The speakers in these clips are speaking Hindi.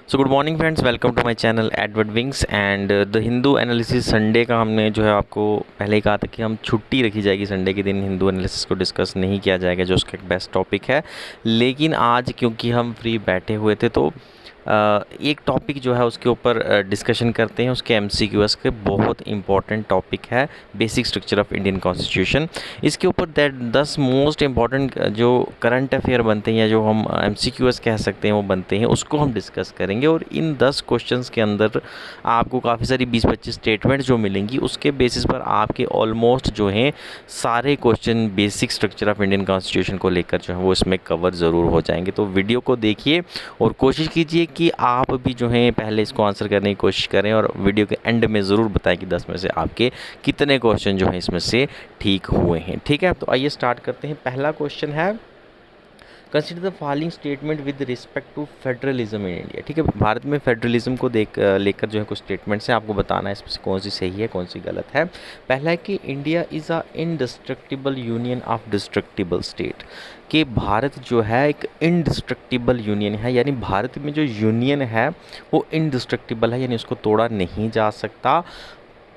So good morning friends, welcome to my channel Edward wings and the Hindu analysis. Sunday का हमने जो है आपको पहले ही कहा था कि हम छुट्टी रखी जाएगी संडे के दिन, हिंदू एनालिसिस को डिस्कस नहीं किया जाएगा जो उसका एक बेस्ट टॉपिक है। लेकिन आज क्योंकि हम फ्री बैठे हुए थे तो एक टॉपिक जो है उसके ऊपर डिस्कशन करते हैं। उसके एमसीक्यूएस के बहुत इंपॉर्टेंट टॉपिक है basic structure of Indian constitution. इसके ऊपर दैट 10 मोस्ट इम्पॉर्टेंट जो करंट अफेयर बनते हैं या जो हम एमसीक्यूएस कह सकते हैं वो बनते हैं, उसको हम डिस्कस करेंगे। और इन 10 क्वेश्चंस के अंदर आपको काफ़ी सारी 20-25 स्टेटमेंट जो मिलेंगी, उसके बेसिस पर आपके ऑलमोस्ट जो हैं सारे question basic structure of Indian constitution को लेकर जो है वो इसमें कवर ज़रूर हो जाएंगे। तो वीडियो को देखिए और कोशिश कीजिए कि आप भी जो हैं पहले इसको आंसर करने की कोशिश करें और वीडियो के एंड में ज़रूर बताएं कि 10 में से आपके कितने क्वेश्चन जो हैं इसमें से ठीक हुए हैं। ठीक है, तो आइए स्टार्ट करते हैं। पहला क्वेश्चन है, consider the following statement with respect to federalism in India. ठीक है, भारत में फेडरलिज्म को लेकर जो है कुछ स्टेटमेंट्स हैं, आपको बताना है इसमें से कौन सी सही है कौन सी गलत है। पहला है कि India is a indestructible union of destructible state. कि भारत जो है एक इनडिस्ट्रक्टिबल यूनियन है, यानी भारत में जो यूनियन है वो इनडिस्ट्रक्टिबल है, यानी उसको तोड़ा नहीं जा सकता।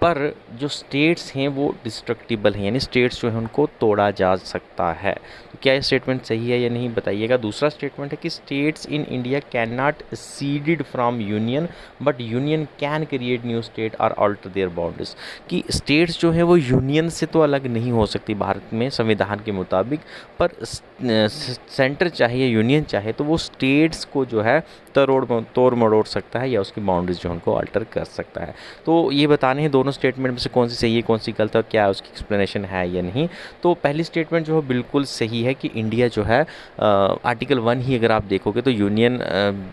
पर जो स्टेट्स हैं वो डिस्ट्रक्टिबल हैं, यानी स्टेट्स जो हैं उनको तोड़ा जा सकता है। तो क्या ये स्टेटमेंट सही है या नहीं बताइएगा। दूसरा स्टेटमेंट है कि states in India can not seeded from union but union can create new state और अल्टर देयर बाउंड्रीज। कि स्टेट्स जो है वो यूनियन से तो अलग नहीं हो सकती भारत में संविधान के मुताबिक, पर सेंटर चाहे या यूनियन चाहे तो वो स्टेट्स को जो है तोड़ मरोड़ सकता है या उसकी बाउंड्रीज जो उनको अल्टर कर सकता है। तो ये बताने हैं दोनों स्टेटमेंट में से कौन सी सही है कौन सी गलत है, क्या उसकी एक्सप्लेनेशन है या नहीं। तो पहली स्टेटमेंट जो है बिल्कुल सही है कि इंडिया जो है आर्टिकल 1 ही अगर आप देखोगे तो यूनियन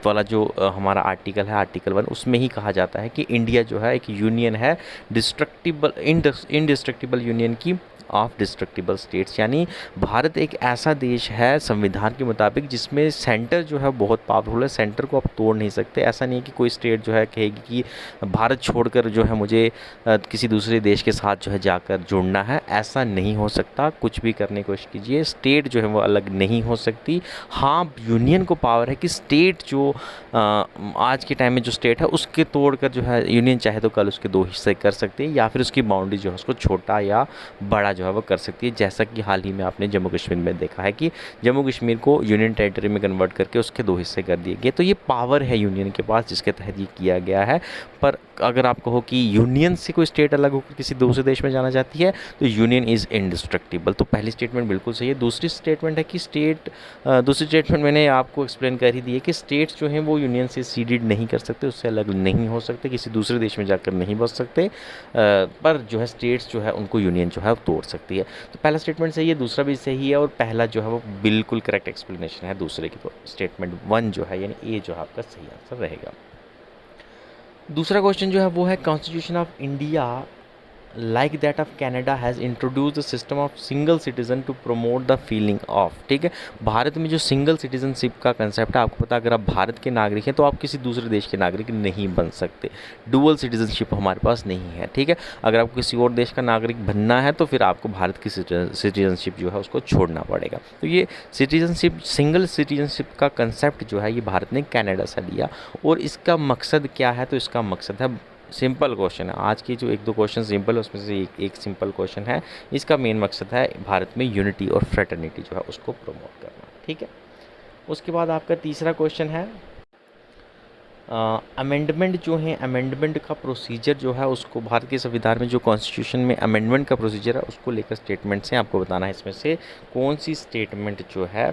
वाला जो हमारा आर्टिकल है आर्टिकल 1, उसमें ही कहा जाता है कि इंडिया जो है एक यूनियन है डिस्ट्रक्टिबल इनडिस्ट्रक्टिबल यूनियन की ऑफ डिस्ट्रक्टिबल स्टेट्स। यानी भारत एक ऐसा देश है संविधान के मुताबिक जिसमें सेंटर जो है बहुत पावरफुल है, सेंटर को आप तोड़ नहीं सकते। ऐसा नहीं है कि कोई स्टेट जो है कहेगी कि भारत छोड़कर जो है मुझे किसी दूसरे देश के साथ जो है जाकर जुड़ना है, ऐसा नहीं हो सकता। कुछ भी करने की कोशिश कीजिए, स्टेट जो है वो अलग नहीं हो सकती। हाँ, यूनियन को पावर है कि स्टेट जो आज के टाइम में जो स्टेट है उसके तोड़कर जो है यूनियन चाहे तो कल उसके 2 हिस्से कर सकते हैं या फिर उसकी बाउंड्री जो है उसको छोटा या बड़ा जो है वो कर सकती है। जैसा कि हाल ही में आपने जम्मू कश्मीर में देखा है कि जम्मू कश्मीर को यूनियन टेरिटरी में कन्वर्ट करके उसके 2 हिस्से कर दिए गए। तो ये पावर है यूनियन के पास जिसके तहत ये किया गया है। पर अगर आप कहो कि यूनियन से कोई स्टेट अलग होकर किसी दूसरे देश में जाना चाहती है तो यूनियन इज़ इनडिस्ट्रक्टिबल। तो पहली स्टेटमेंट बिल्कुल सही है। दूसरी स्टेटमेंट है कि दूसरी स्टेटमेंट मैंने आपको एक्सप्लेन कर ही दी है कि स्टेट्स जो हैं वो यूनियन से सीडेड नहीं कर सकते, उससे अलग नहीं हो सकते, किसी दूसरे देश में जाकर नहीं बस सकते। पर जो है स्टेट्स जो है उनको यूनियन जो है वो तोड़ सकती है। तो पहला स्टेटमेंट सही है, दूसरा भी सही है और पहला जो है वो बिल्कुल करेक्ट एक्सप्लेनेशन है दूसरे की। तो स्टेटमेंट 1 जो है यानी ए जो है आपका सही आंसर रहेगा। दूसरा क्वेश्चन जो है वो है, constitution of India like that of Canada has introduce the system of single citizen to promote the feeling of. ठीक है, भारत में जो सिंगल सिटीजनशिप का कंसेप्ट है, आपको पता है अगर आप भारत के नागरिक हैं तो आप किसी दूसरे देश के नागरिक नहीं बन सकते। डुअल सिटीजनशिप हमारे पास नहीं है। ठीक है, अगर आपको किसी और देश का नागरिक बनना है तो फिर आपको भारत की सिटीजनशिप जो है उसको छोड़ना पड़ेगा। तो ये सिटीजनशिप, सिंगल सिटीजनशिप का कंसेप्ट जो है ये भारत ने कनाडा से लिया। और इसका मकसद क्या है, तो इसका मकसद है, सिंपल क्वेश्चन है, आज की जो 1-2 क्वेश्चन सिंपल है उसमें से एक सिंपल क्वेश्चन है। इसका मेन मकसद है भारत में यूनिटी और फ्रेटर्निटी जो है उसको प्रमोट करना। ठीक है, उसके बाद आपका तीसरा क्वेश्चन है, अमेंडमेंट जो है, अमेंडमेंट का प्रोसीजर जो है उसको भारत के संविधान में जो कॉन्स्टिट्यूशन में अमेंडमेंट का प्रोसीजर है उसको लेकर स्टेटमेंट्स हैं, आपको बताना है इसमें से कौन सी स्टेटमेंट जो है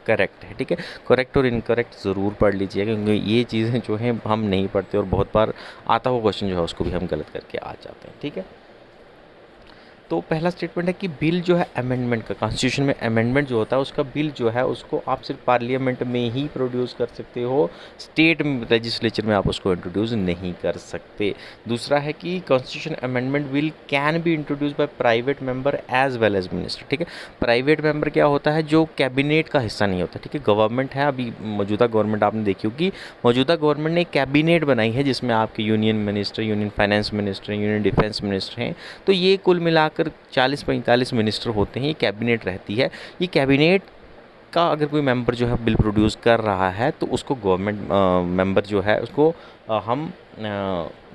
करेक्ट है। ठीक है, करेक्ट और इनकरेक्ट ज़रूर पढ़ लीजिएगा क्योंकि ये चीज़ें जो हैं हम नहीं पढ़ते और बहुत बार आता हुआ क्वेश्चन जो है उसको भी हम गलत करके आ जाते हैं। ठीक है, तो पहला स्टेटमेंट है कि बिल जो है अमेंडमेंट का, कॉन्स्टिट्यूशन में अमेंडमेंट जो होता है उसका बिल जो है उसको आप सिर्फ पार्लियामेंट में ही प्रोड्यूस कर सकते हो, स्टेट लेजिस्लेचर में आप उसको इंट्रोड्यूस नहीं कर सकते। दूसरा है कि constitution amendment bill can be introduce by private member as well as minister. ठीक है, प्राइवेट मेंबर क्या होता है, जो कैबिनेट का हिस्सा नहीं होता। ठीक है, गवर्नमेंट है, अभी मौजूदा गवर्नमेंट आपने देखी होगी, मौजूदा गवर्नमेंट ने एक कैबिनेट बनाई है जिसमें आपके union minister, union finance minister, union defence minister हैं। तो ये कुल मिलाकर 40-45 मिनिस्टर होते हैं, ये कैबिनेट रहती है। ये कैबिनेट का अगर कोई मेंबर जो है बिल प्रोड्यूस कर रहा है तो उसको गवर्नमेंट मेंबर जो है उसको हम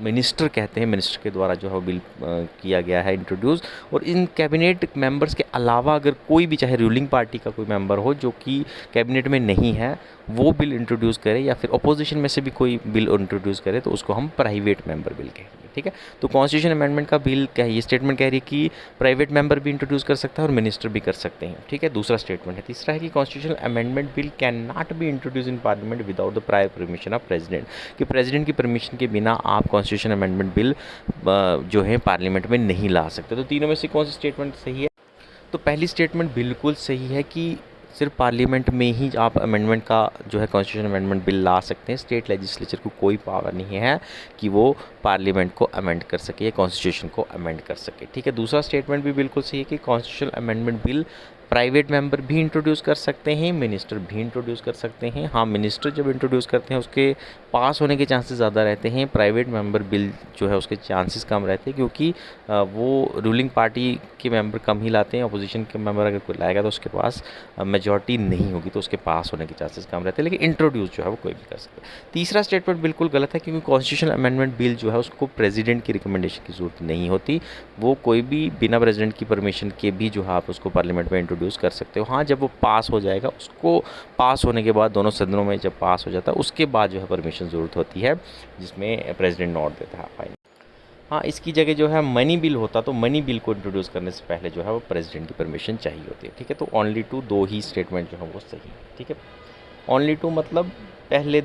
मिनिस्टर कहते हैं। मिनिस्टर के द्वारा जो है बिल किया गया है इंट्रोड्यूस। और इन कैबिनेट मेंबर्स के अलावा अगर कोई भी चाहे रूलिंग पार्टी का कोई मेंबर हो जो कि कैबिनेट में नहीं है, वो बिल इंट्रोड्यूस करे या फिर अपोजिशन में से भी कोई बिल इंट्रोड्यूस करे तो उसको हम प्राइवेट मेंबर बिल कहेंगे। ठीक है, तो कॉन्स्टिट्यूशन अमेंडमेंट का बिल क्या है, ये स्टेटमेंट कह रही है कि प्राइवेट मेंबर भी इंट्रोड्यूस कर सकता है और मिनिस्टर भी कर सकते हैं। ठीक है, दूसरा स्टेटमेंट है। तीसरा है कि constitutional amendment bill can not be introduce in parliament without the prior permission of president, कि प्रेसिडेंट की परमिशन के बिना आप कॉन्स्टिट्यूशन अमेंडमेंट बिल जो है पार्लियामेंट में नहीं ला सकते। तो तीनों में से कौन सी स्टेटमेंट सही है? तो पहली स्टेटमेंट बिल्कुल सही है कि सिर्फ पार्लियामेंट में ही आप अमेंडमेंट का जो है कॉन्स्टिट्यूशन अमेंडमेंट बिल ला सकते हैं। स्टेट लेजिस्लेचर को कोई पावर नहीं है कि वो पार्लियामेंट को अमेंड कर सके या कॉन्स्टिट्यूशन को अमेंड कर सके। ठीक है, दूसरा स्टेटमेंट भी बिल्कुल सही है कि constitutional amendment bill private member भी इंट्रोड्यूस कर सकते हैं, मिनिस्टर भी इंट्रोड्यूस कर सकते हैं। हाँ, मिनिस्टर जब इंट्रोड्यूस करते हैं उसके पास होने के चांसेस ज़्यादा रहते हैं। प्राइवेट मेंबर बिल जो है उसके चांसेस कम रहते हैं, क्योंकि वो रूलिंग पार्टी के मेंबर कम ही लाते हैं। अपोजिशन के मेंबर अगर कोई लाएगा तो उसके पास मेजॉरिटी नहीं होगी, तो उसके पास होने के चांसेस कम रहते हैं, लेकिन इंट्रोड्यूस जो है वो कोई भी कर सकता है। तीसरा स्टेटमेंट बिल्कुल गलत है, क्योंकि कॉन्स्टिट्यूशनल अमेंडमेंट बिल जो है उसको प्रेसिडेंट की रिकमेंडेशन की ज़रूरत नहीं होती। वो कोई भी बिना प्रेसिडेंट की परमिशन के भी जो है आप उसको पार्लियामेंट में इंट्रोड्यूस कर सकते हो। हाँ, जब वो पास हो जाएगा, उसको पास होने के बाद दोनों सदनों में जब पास हो जाता है उसके बाद जो है परमिशन ज़रूरत होती है, जिसमें प्रेसिडेंट नोट देता है फाइनल। हाँ, इसकी जगह जो है मनी बिल होता तो मनी बिल को इंट्रोड्यूस करने से पहले जो है वो प्रेसिडेंट की परमिशन चाहिए होती है। ठीक है, तो ओनली टू दो ही स्टेटमेंट जो है वो सही है। ठीक है, ओनली टू मतलब पहले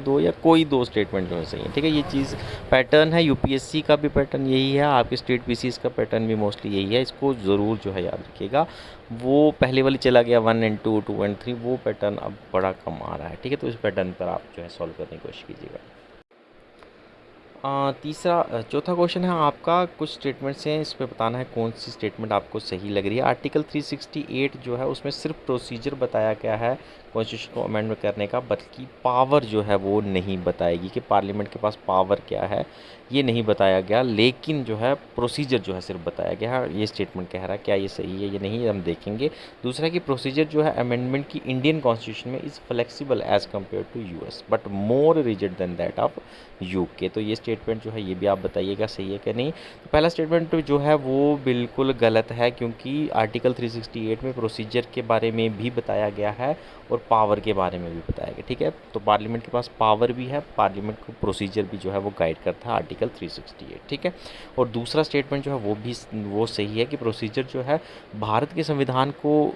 दो या कोई दो स्टेटमेंट जो है सही है। ठीक है, ये चीज़ पैटर्न है, यूपीएससी का भी पैटर्न यही है, आपके स्टेट पीसीएस का पैटर्न भी मोस्टली यही है। इसको ज़रूर जो है याद रखिएगा। वो पहले वाली चला गया 1 and 2, 2 and 3, वो पैटर्न अब बड़ा कम आ रहा है। ठीक है, तो इस पैटर्न पर आप जो है सॉल्व करने की कोशिश कीजिएगा। चौथा क्वेश्चन है आपका, कुछ स्टेटमेंट्स हैं, इसमें बताना है कौन सी स्टेटमेंट आपको सही लग रही है। आर्टिकल 368 जो है उसमें सिर्फ प्रोसीजर बताया गया है कॉन्स्टिट्यूशन को अमेंड करने का, बल्कि पावर जो है वो नहीं बताएगी कि पार्लियामेंट के पास पावर क्या है, ये नहीं बताया गया। लेकिन जो है प्रोसीजर जो है सिर्फ बताया गया है। ये स्टेटमेंट कह रहा है, क्या ये सही है ये नहीं, हम देखेंगे। दूसरा कि प्रोसीजर जो है अमेंडमेंट की इंडियन कॉन्स्टिट्यूशन में is flexible as compare to US but more rigid than that of UK. तो ये स्टेटमेंट जो है ये भी आप बताइएगा सही है कि नहीं। तो पहला स्टेटमेंट जो है वो बिल्कुल गलत है, क्योंकि आर्टिकल 368 में प्रोसीजर के बारे में भी बताया गया है और पावर के बारे में भी बताया गया। ठीक है, तो पार्लियामेंट के पास पावर भी है, पार्लियामेंट को प्रोसीजर भी जो है वो गाइड करता है आर्टिकल 368। ठीक है, और दूसरा स्टेटमेंट जो है वो सही है कि प्रोसीजर जो है भारत के संविधान को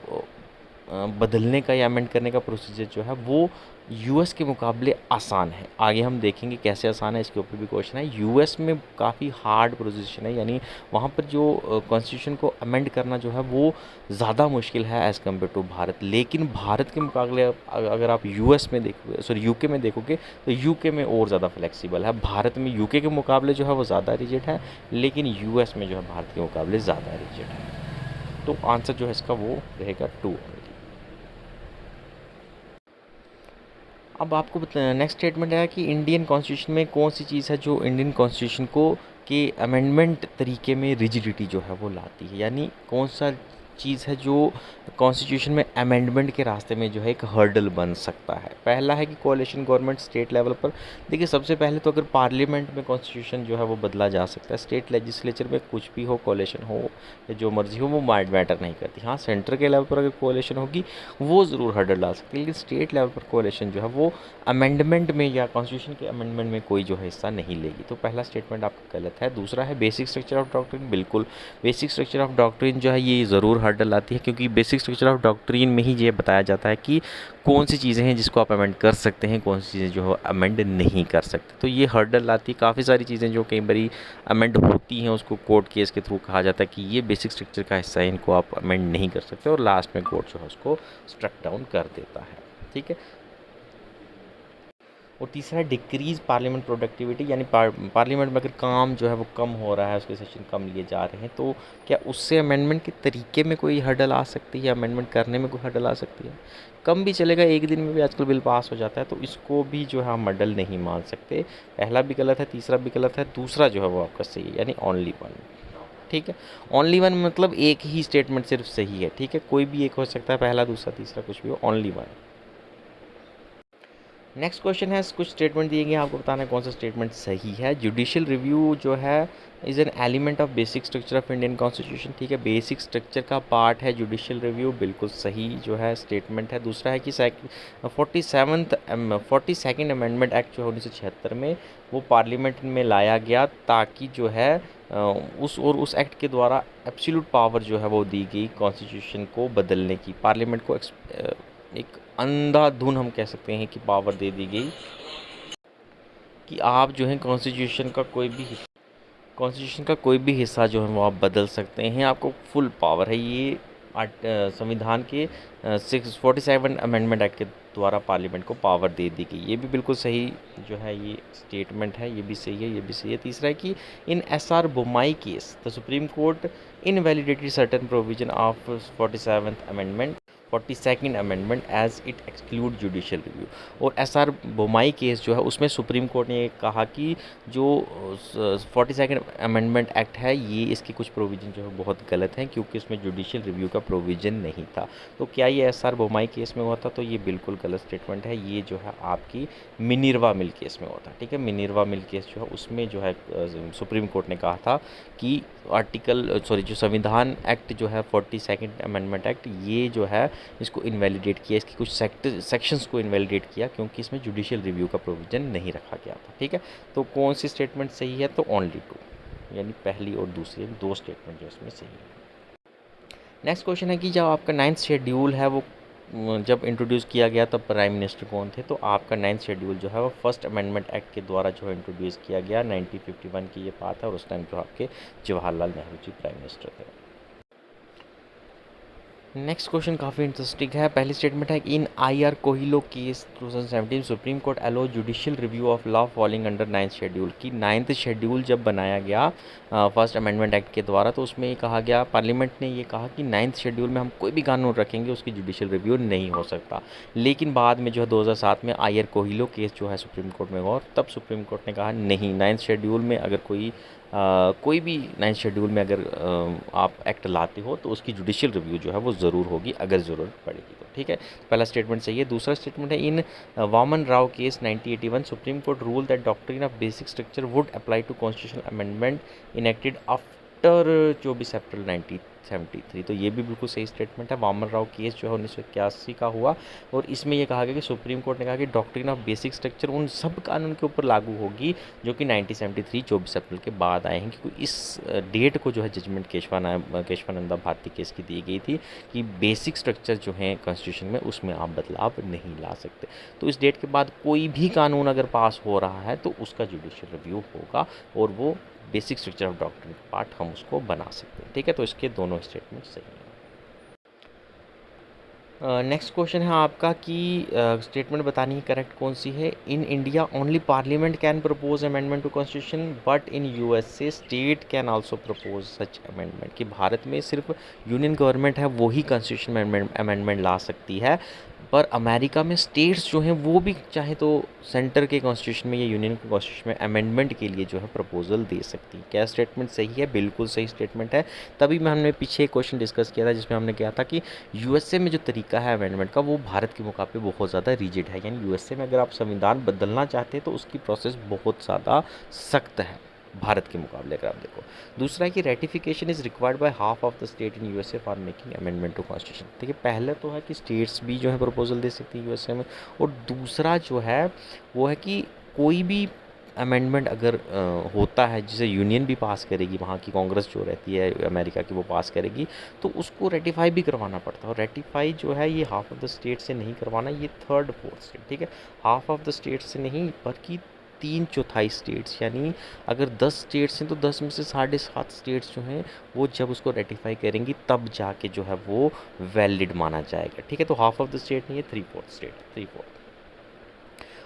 बदलने का या अमेंड करने का प्रोसीजर जो है वो यूएस के मुकाबले आसान है। आगे हम देखेंगे कैसे आसान है, इसके ऊपर भी क्वेश्चन है। यूएस में काफ़ी हार्ड प्रोसीजर है, यानी वहाँ पर जो कॉन्स्टिट्यूशन को अमेंड करना जो है वो ज़्यादा मुश्किल है एज़ कम्पेयर टू भारत। लेकिन भारत के मुकाबले अगर आप यूके में देखोगे तो यूके में और ज़्यादा फ्लेक्सिबल है। भारत में यूके के मुकाबले जो है वो ज़्यादा रिजिड है, लेकिन यूएस में जो है भारत के मुकाबले ज़्यादा रिजिड है। तो आंसर जो है इसका वो रहेगा 2। अब आपको नेक्स्ट स्टेटमेंट है कि इंडियन कॉन्स्टिट्यूशन में कौन सी चीज़ है जो इंडियन कॉन्स्टिट्यूशन को के अमेंडमेंट तरीके में रिजिडिटी जो है वो लाती है, यानी कौन सा चीज़ है जो कॉन्स्टिट्यूशन में अमेंडमेंट के रास्ते में जो है एक हर्डल बन सकता है। पहला है कि कोalition गवर्नमेंट स्टेट लेवल पर। देखिए, सबसे पहले तो अगर पार्लियामेंट में कॉन्स्टिट्यूशन जो है वो बदला जा सकता है, स्टेट लेजिस्लेचर में कुछ भी हो, कोalition हो या जो मर्जी हो, वो मैटर नहीं करती। हाँ, सेंटर के लेवल पर अगर कोalition होगी वो ज़रूर हर्डल ला सकती है, लेकिन स्टेट लेवल पर कोalition जो है वो अमेंडमेंट में या कॉन्स्टिट्यूशन के अमेंडमेंट में कोई जो है हिस्सा नहीं लेगी। तो पहला स्टेटमेंट आपका गलत है। दूसरा है बेसिक स्ट्रक्चर ऑफ डॉक्ट्रिन। बिल्कुल, बेसिक स्ट्रक्चर ऑफ डॉक्ट्रिन जो है ये ज़रूर हर्डल आती है, क्योंकि बेसिक स्ट्रक्चर ऑफ डॉक्ट्रिन में ही ये बताया जाता है कि कौन सी चीज़ें हैं जिसको आप अमेंड कर सकते हैं, कौन सी चीज़ें जो है अमेंड नहीं कर सकते। तो ये हर्डल आती है। काफ़ी सारी चीज़ें जो कई बारी अमेंड होती हैं उसको कोर्ट केस के थ्रू कहा जाता है कि ये बेसिक स्ट्रक्चर का हिस्सा है, इनको आप अमेंड नहीं कर सकते, और लास्ट में कोर्ट जो है उसको स्ट्रक डाउन कर देता है। ठीक है, और तीसरा है डिक्रीज़ पार्लियामेंट प्रोडक्टिविटी, यानी पार्लियामेंट में अगर काम जो है वो कम हो रहा है, उसके सेशन कम लिए जा रहे हैं, तो क्या उससे अमेंडमेंट के तरीके में कोई हर्डल आ सकती है, अमेंडमेंट करने में कोई हर्डल आ सकती है? कम भी चलेगा, एक दिन में भी आजकल बिल पास हो जाता है, तो इसको भी जो है हम हर्डल नहीं मान सकते। पहला भी गलत है, तीसरा भी गलत है, दूसरा जो है वो आपका सही है, यानी ओनली 1। ठीक है। ओनली वन मतलब एक ही स्टेटमेंट सिर्फ सही है, ठीक है, कोई भी एक हो सकता है, पहला दूसरा तीसरा कुछ भी हो, ओनली वन। नेक्स्ट क्वेश्चन है, कुछ स्टेटमेंट दिए गए, आपको बताना है कौन सा स्टेटमेंट सही है। जुडिशियल रिव्यू जो है is an element of basic structure of Indian constitution, ठीक है, बेसिक स्ट्रक्चर का पार्ट है जुडिशियल रिव्यू, बिल्कुल सही जो है स्टेटमेंट है। दूसरा है कि 42nd अमेंडमेंट एक्ट जो है 1976 में वो पार्लियामेंट में लाया गया ताकि जो है उस एक्ट के द्वारा एब्सोल्यूट पावर जो है वो दी गई कॉन्स्टिट्यूशन को बदलने की, पार्लियामेंट को एक अंधाधुन हम कह सकते हैं कि पावर दे दी गई कि आप जो है कॉन्स्टिट्यूशन का कोई भी हिस्सा जो है वो आप बदल सकते हैं, आपको फुल पावर है। ये संविधान के 647 अमेंडमेंट एक्ट के द्वारा पार्लियामेंट को पावर दे दी गई, ये भी बिल्कुल सही जो है ये स्टेटमेंट है, ये भी सही है, ये भी सही है। तीसरा है कि in SR Bommai case the supreme court invalidated certain provision of 42nd amendment as it exclude judicial review. और SR बोम्मई केस जो है उसमें सुप्रीम कोर्ट ने कहा कि जो 42nd अमेंडमेंट एक्ट है ये इसके कुछ प्रोविज़न जो है बहुत गलत हैं क्योंकि इसमें जुडिशियल रिव्यू का प्रोविज़न नहीं था। तो क्या ये SR बोम्मई केस में हुआ था? तो ये बिल्कुल गलत स्टेटमेंट है, ये जो है आपकी मिनर्वा मिल केस में हुआ था, ठीक है। मिनर्वा मिल केस जो है उसमें जो है सुप्रीम कोर्ट ने कहा था कि जो संविधान एक्ट जो है 42nd अमेंडमेंट एक्ट ये जो है इसको इनवैलिडेट किया, इसकी कुछ सेक्शंस को इनवैलिडेट किया क्योंकि इसमें जुडिशियल रिव्यू का प्रोविज़न नहीं रखा गया था, ठीक है। तो कौन सी स्टेटमेंट सही है? तो ओनली टू, यानी पहली और दूसरी दो स्टेटमेंट जो इसमें सही है। नेक्स्ट क्वेश्चन है कि जब आपका 9th शेड्यूल है वो जब इंट्रोड्यूस किया गया तब प्राइम मिनिस्टर कौन थे? तो आपका 9th शेड्यूल जो है वो फर्स्ट अमेंडमेंट एक्ट के द्वारा जो है इंट्रोड्यूस किया गया, 1951 की ये बात है, और उस टाइम जो आपके जवाहरलाल नेहरू जी प्राइम मिनिस्टर थे। नेक्स्ट क्वेश्चन काफ़ी इंटरेस्टिंग है। पहली स्टेटमेंट है कि in IR Coelho case 2017 supreme court allowed judicial review of law falling under 9th schedule, की 9th शेड्यूल जब बनाया गया फर्स्ट अमेंडमेंट एक्ट के द्वारा तो उसमें ये कहा गया, पार्लियामेंट ने ये कहा कि 9th शेड्यूल में हम कोई भी कानून रखेंगे उसकी जुडिशियल रिव्यू नहीं हो सकता। लेकिन बाद में जो है 2007 में IR कोहिलो केस जो है सुप्रीम कोर्ट में हुआ और तब सुप्रीम कोर्ट ने कहा नहीं, 9th शेड्यूल में अगर कोई भी 9th शेड्यूल में अगर आप एक्ट लाते हो तो उसकी जुडिशियल रिव्यू जो है वो ज़रूर होगी अगर ज़रूरत पड़ेगी तो, ठीक है। पहला स्टेटमेंट सही है। दूसरा स्टेटमेंट है in Waman Rao case 1981 supreme court rule that doctrine of basic structure would apply to constitutional amendment enacted after 24 April 1973, तो ये भी बिल्कुल सही स्टेटमेंट है। वामन राव केस जो है 1981 का हुआ और इसमें यह कहा गया कि सुप्रीम कोर्ट ने कहा कि डॉक्ट्रिन ऑफ बेसिक स्ट्रक्चर उन सब कानून के ऊपर लागू होगी जो कि 1973 24 अप्रैल के बाद आए हैं, क्योंकि इस डेट को जो है जजमेंट केशवानंदा भारती केस की दी गई थी कि बेसिक स्ट्रक्चर जो है कॉन्स्टिट्यूशन में उसमें आप बदलाव नहीं ला सकते। तो इस डेट के बाद कोई भी कानून अगर पास हो रहा है तो उसका जुडिशियल रिव्यू होगा और वो बेसिक स्ट्रक्चर ऑफ डॉक्ट्रिन का पार्ट हम उसको बना सकते हैं, ठीक है। तो इसके दोनों स्टेटमेंट सही हैं। नेक्स्ट क्वेश्चन है आपका कि स्टेटमेंट बतानी है करेक्ट कौन सी है। In India only parliament can propose amendment to constitution but in USA state can also propose such amendment, कि भारत में सिर्फ यूनियन गवर्नमेंट है वो ही कॉन्स्टिट्यूशन में अमेंडमेंट ला सकती है, पर अमेरिका में स्टेट्स जो हैं वो भी चाहे तो सेंटर के कॉन्स्टिट्यूशन में या यूनियन के कॉन्स्टिट्यूशन में अमेंडमेंट के लिए जो है प्रपोजल दे सकती है। क्या स्टेटमेंट सही है? बिल्कुल सही स्टेटमेंट है। तभी मैं हमने पीछे एक क्वेश्चन डिस्कस किया था जिसमें हमने कहा था कि USA में जो तरीका है अमेंडमेंट का वो भारत के मुकाबले बहुत ज़्यादा रिजिड है, यानी USA में अगर आप संविधान बदलना चाहते हैं तो उसकी प्रोसेस बहुत ज़्यादा सख्त है भारत के मुकाबले अगर आप देखो। दूसरा है कि ratification is required by half of the state in USA for making amendment to constitution. देखिए पहले तो है कि स्टेट्स भी जो है प्रपोजल दे सकती है USA में, और दूसरा जो है वो है कि कोई भी अमेंडमेंट अगर होता है जिसे यूनियन भी पास करेगी, वहाँ की कांग्रेस जो रहती है अमेरिका की वो पास करेगी, तो उसको रेटिफाई भी करवाना पड़ता है। और रेटिफाई जो है ये हाफ ऑफ द स्टेट से नहीं करवाना, ये 3rd 4th स्टेट, ठीक है। हाफ ऑफ द स्टेट से नहीं बल्कि 3/4 स्टेट्स, यानी अगर 10 स्टेट्स हैं तो 10 में से 7.5 स्टेट्स जो हैं वो जब उसको रेटिफाई करेंगी तब जाके जो है वो वैलिड माना जाएगा, ठीक है। तो हाफ ऑफ द स्टेट नहीं है, 3/4 स्टेट, 3/4।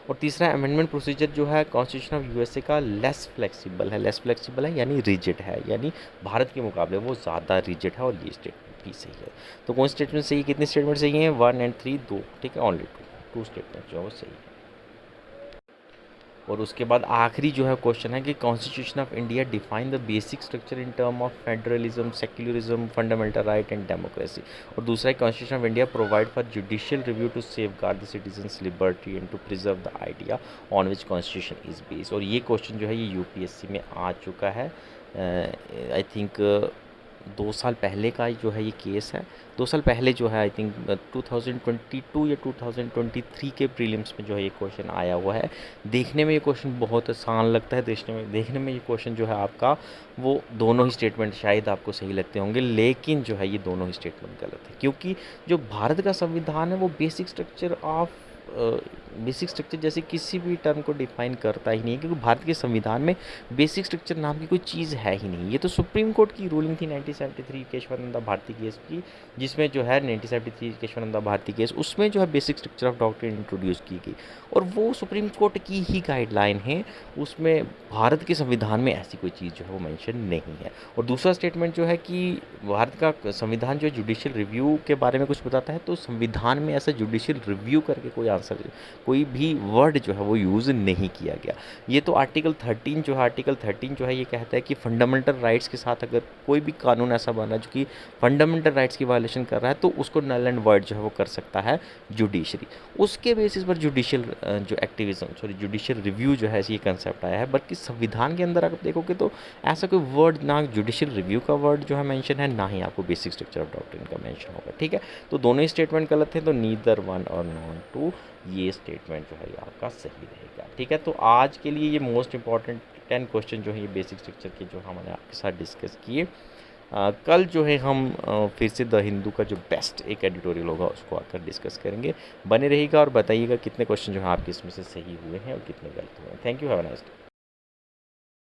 और तीसरा अमेंडमेंट प्रोसीजर जो है कॉन्स्टिट्यूशन ऑफ USA का लेस फ्लेक्सिबल है यानी रिजिड है, यानी भारत के मुकाबले वो ज़्यादा रिजिड है, और ये स्टेटमेंट भी सही है। तो कौन स्टेटमेंट सही है? कितने स्टेटमेंट सही हैं? 1 और 3 2, ठीक है, ओनली 2 स्टेटमेंट जो है वो सही है। और उसके बाद आखिरी जो है क्वेश्चन है कि constitution of India define the basic structure in term of federalism, secularism, fundamental right and democracy. और दूसरा है constitution of India provide for judicial review to safeguard the citizens liberty and to preserve the idea on which constitution is based. और ये क्वेश्चन जो है ये यूपीएससी में आ चुका है। आई थिंक 2 साल पहले का जो है ये केस है। 2 साल पहले जो है आई थिंक 2022 या 2023 के प्रीलिम्स में जो है ये क्वेश्चन आया हुआ है। देखने में ये क्वेश्चन बहुत आसान लगता है, देखने में ये क्वेश्चन जो है आपका वो दोनों ही स्टेटमेंट शायद आपको सही लगते होंगे, लेकिन जो है ये दोनों ही स्टेटमेंट गलत है, क्योंकि जो भारत का संविधान है वो बेसिक स्ट्रक्चर जैसे किसी भी टर्म को डिफाइन करता ही नहीं है, क्योंकि भारत के संविधान में बेसिक स्ट्रक्चर नाम की कोई चीज़ है ही नहीं। ये तो सुप्रीम कोर्ट की रूलिंग थी 1973 केशवानंदा भारती केस की, जिसमें जो है 1973 केशवानंदा भारती केस, उसमें जो है basic structure of doctrine introduce की गई, और वो सुप्रीम कोर्ट की ही गाइडलाइन है। उसमें भारत के संविधान में ऐसी कोई चीज़ जो है वो मेंशन नहीं है। और दूसरा स्टेटमेंट जो है कि भारत का संविधान जो है जुडिशियल रिव्यू के बारे में कुछ बताता है, तो संविधान में ऐसा जुडिशियल रिव्यू करके कोई भी वर्ड जो है वो यूज़ नहीं किया गया। ये तो आर्टिकल 13 जो है ये कहता है कि फंडामेंटल राइट्स के साथ अगर कोई भी कानून ऐसा बना जो कि फंडामेंटल राइट्स की वायलेशन कर रहा है, तो उसको नल एंड वॉइड जो है वो कर सकता है जुडिशरी। उसके बेसिस पर जुडिशियल रिव्यू जो है ये कंसेप्ट आया है। बल्कि संविधान के अंदर आप देखोगे तो ऐसा कोई वर्ड, ना जुडिशियल रिव्यू का वर्ड जो है मेंशन है, ना ही आपको बेसिक स्ट्रक्चर ऑफ डॉक्ट्रिन का मेंशन होगा। ठीक है, तो दोनों ही स्टेटमेंट गलत हैं, तो नीदर वन और नॉन टू, ये स्टेटमेंट जो है ये आपका सही रहेगा। ठीक है, तो आज के लिए ये मोस्ट इंपॉर्टेंट 10 क्वेश्चन जो है ये बेसिक स्ट्रक्चर के जो हमने आपके साथ डिस्कस किए। कल जो है हम फिर से द हिंदू का जो बेस्ट एक एडिटोरियल होगा उसको आकर डिस्कस करेंगे। बने रहिएगा और बताइएगा कितने क्वेश्चन जो है आपके इसमें से सही हुए हैं और कितने गलत हुए हैं। Thank you, have a nice day.